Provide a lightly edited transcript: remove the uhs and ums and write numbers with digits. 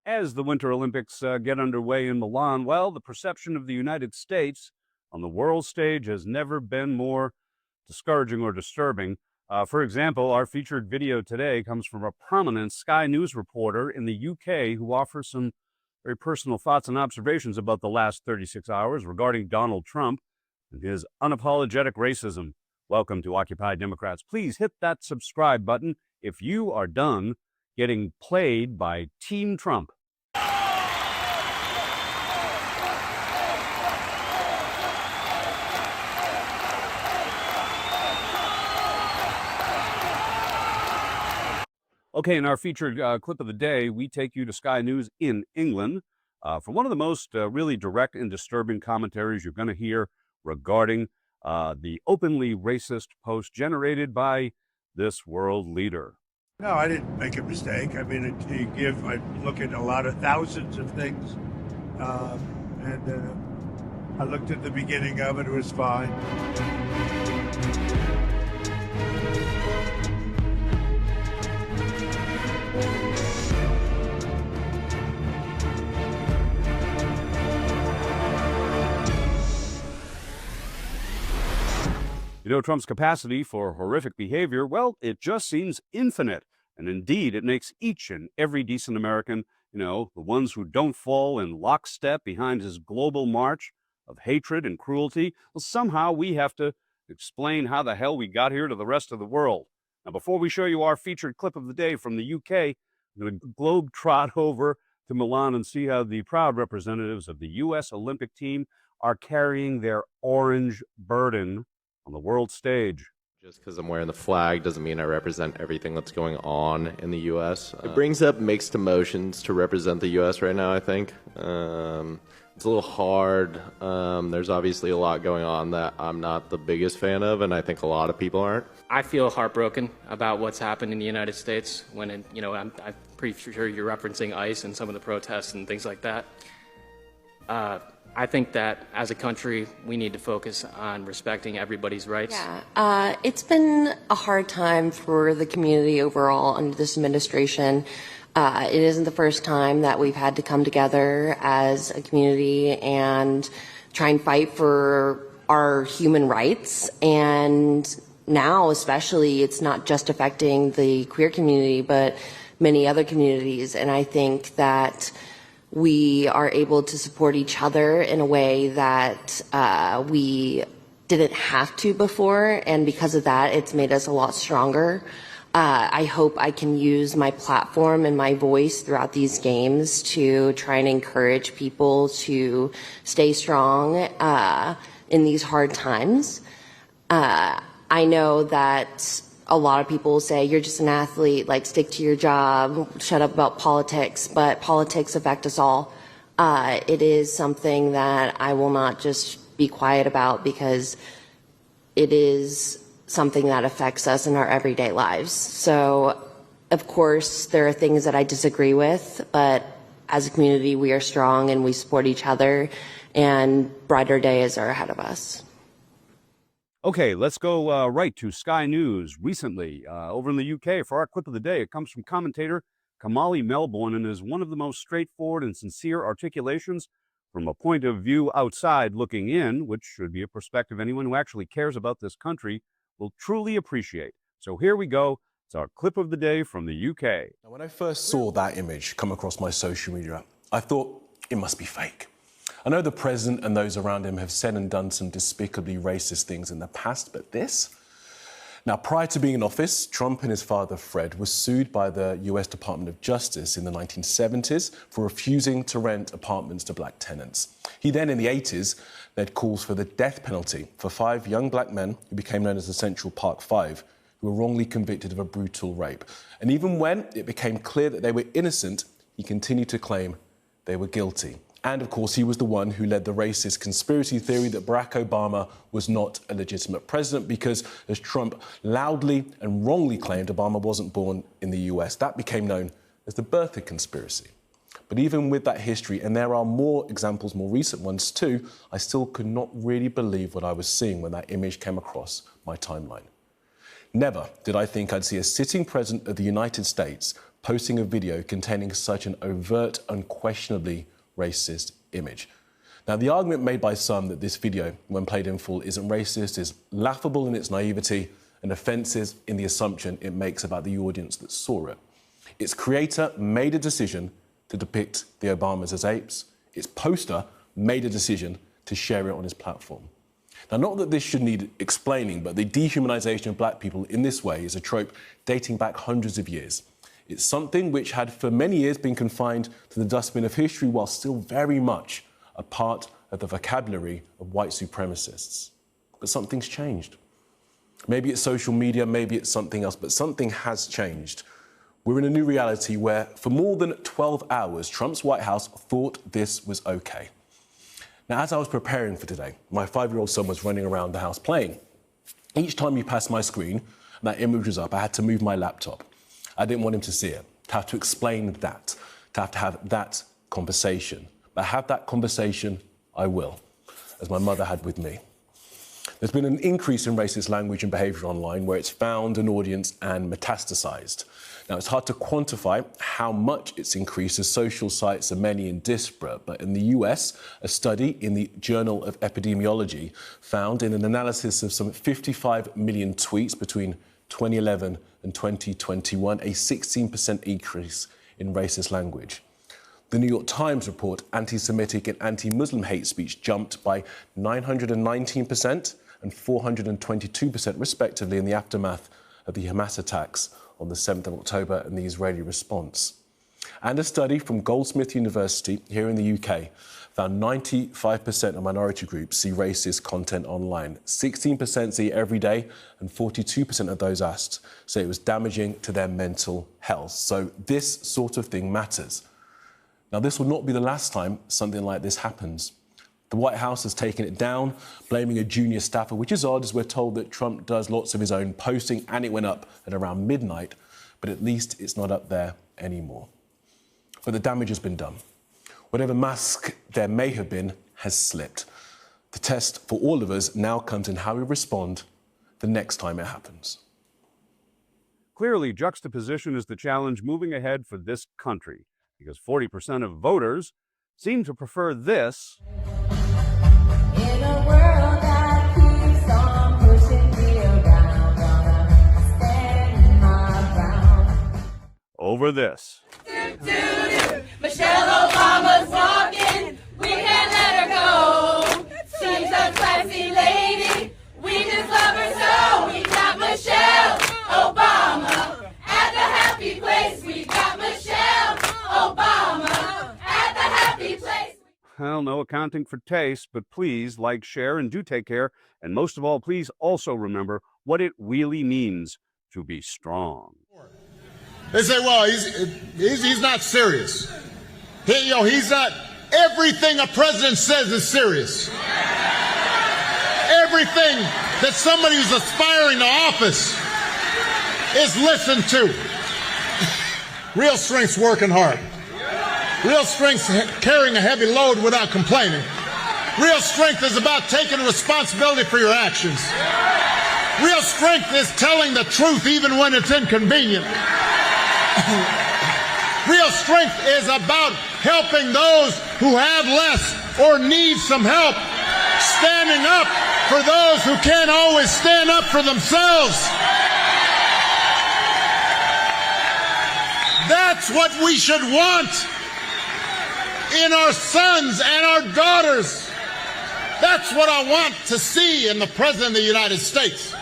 As the Winter Olympics get underway in Milan, well, the perception of the United States on the world stage has never been more discouraging or disturbing. For example, our featured video today comes from a prominent Sky News reporter in the UK who offers some very personal thoughts and observations about the last 36 hours regarding Donald Trump and his unapologetic racism. Welcome to Occupy Democrats. Please hit that subscribe button if you are done getting played by Team Trump. Okay, in our featured clip of the day, we take you to Sky News in England for one of the most really direct and disturbing commentaries you're going to hear regarding the openly racist post generated by this world leader. No, I didn't make a mistake. I mean, I look at a lot of thousands of things, and I looked at the beginning of it. It was fine. You know, Trump's capacity for horrific behavior, well, it just seems infinite. And indeed, it makes each and every decent American, the ones who don't fall in lockstep behind his global march of hatred and cruelty, well, somehow we have to explain how the hell we got here to the rest of the world. Now, before we show you our featured clip of the day from the UK, I'm going to globe trot over to Milan and see how the proud representatives of the U.S. Olympic team are carrying their orange burden on the world stage. Just because I'm wearing the flag doesn't mean I represent everything that's going on in the U.S. It brings up mixed emotions to represent the U.S. right now, I think. It's a little hard. There's obviously a lot going on that I'm not the biggest fan of, and I think a lot of people aren't. I feel heartbroken about what's happened in the United States when, I'm pretty sure you're referencing ICE and some of the protests and things like that. I think that as a country, we need to focus on respecting everybody's rights. Yeah, it's been a hard time for the community overall under this administration. It isn't the first time that we've had to come together as a community and try and fight for our human rights. And now, especially, it's not just affecting the queer community, but many other communities. And I think that we are able to support each other in a way that we didn't have to before, and because of that, it's made us a lot stronger. I hope I can use my platform and my voice throughout these games to try and encourage people to stay strong in these hard times. I know that a lot of people say, you're just an athlete, like stick to your job, shut up about politics, but politics affect us all. It is something that I will not just be quiet about because it is something that affects us in our everyday lives. So, of course, there are things that I disagree with, but as a community, we are strong and we support each other, and brighter days are ahead of us. Okay, let's go right to Sky News recently over in the UK for our clip of the day. It comes from commentator Kamali Melbourne and is one of the most straightforward and sincere articulations from a point of view outside looking in, which should be a perspective anyone who actually cares about this country will truly appreciate. So here we go. It's our clip of the day from the UK. Now, when I first saw that image come across my social media, I thought it must be fake. I know the president and those around him have said and done some despicably racist things in the past, but this? Now, prior to being in office, Trump and his father, Fred, were sued by the US Department of Justice in the 1970s for refusing to rent apartments to black tenants. He then, in the 80s, led calls for the death penalty for 5 young black men who became known as the Central Park Five, who were wrongly convicted of a brutal rape. And even when it became clear that they were innocent, he continued to claim they were guilty. And, of course, he was the one who led the racist conspiracy theory that Barack Obama was not a legitimate president because, as Trump loudly and wrongly claimed, Obama wasn't born in the US. That became known as the birther conspiracy. But even with that history, and there are more examples, more recent ones too, I still could not really believe what I was seeing when that image came across my timeline. Never did I think I'd see a sitting president of the United States posting a video containing such an overt, unquestionably racist image. Now, the argument made by some that this video, when played in full, isn't racist is laughable in its naivety and offensive in the assumption it makes about the audience that saw it. Its creator made a decision to depict the Obamas as apes. Its poster made a decision to share it on his platform. Now, not that this should need explaining, but the dehumanization of black people in this way is a trope dating back hundreds of years. It's something which had for many years been confined to the dustbin of history while still very much a part of the vocabulary of white supremacists. But something's changed. Maybe it's social media, maybe it's something else, but something has changed. We're in a new reality where, for more than 12 hours, Trump's White House thought this was okay. Now, as I was preparing for today, my 5-year-old son was running around the house playing. Each time he passed my screen and that image was up, I had to move my laptop. I didn't want him to see it, to have to explain that, to have that conversation. But have that conversation, I will, as my mother had with me. There's been an increase in racist language and behaviour online where it's found an audience and metastasised. Now, it's hard to quantify how much it's increased as social sites are many and disparate, but in the US, a study in the Journal of Epidemiology found in an analysis of some 55 million tweets between 2011 and 2021, a 16% increase in racist language. The New York Times report anti-Semitic and anti-Muslim hate speech jumped by 919% and 422% respectively in the aftermath of the Hamas attacks on the 7th of October and the Israeli response. And a study from Goldsmith University here in the UK found 95% of minority groups see racist content online. 16% see it every day, and 42% of those asked say it was damaging to their mental health. So this sort of thing matters. Now, this will not be the last time something like this happens. The White House has taken it down, blaming a junior staffer, which is odd as we're told that Trump does lots of his own posting, and it went up at around midnight, but at least it's not up there anymore. But the damage has been done. Whatever mask there may have been has slipped. The test for all of us now comes in how we respond the next time it happens. Clearly, juxtaposition is the challenge moving ahead for this country, because 40% of voters seem to prefer this in a world that keeps on pushing me around, gonna stand my ground. over this. Michelle Obama's walking, we can't let her go. She's a classy lady, we just love her so. We got Michelle Obama at the happy place. We got Michelle Obama at the happy place. Well, no accounting for taste, but please like, share, and do take care. And most of all, please also remember what it really means to be strong. They say, well, he's not serious. He's not. Everything a president says is serious. Everything that somebody who's aspiring to office is listened to. Real strength's working hard. Real strength's carrying a heavy load without complaining. Real strength is about taking responsibility for your actions. Real strength is telling the truth even when it's inconvenient. Real strength is about helping those who have less or need some help. Standing up for those who can't always stand up for themselves. That's what we should want in our sons and our daughters. That's what I want to see in the President of the United States.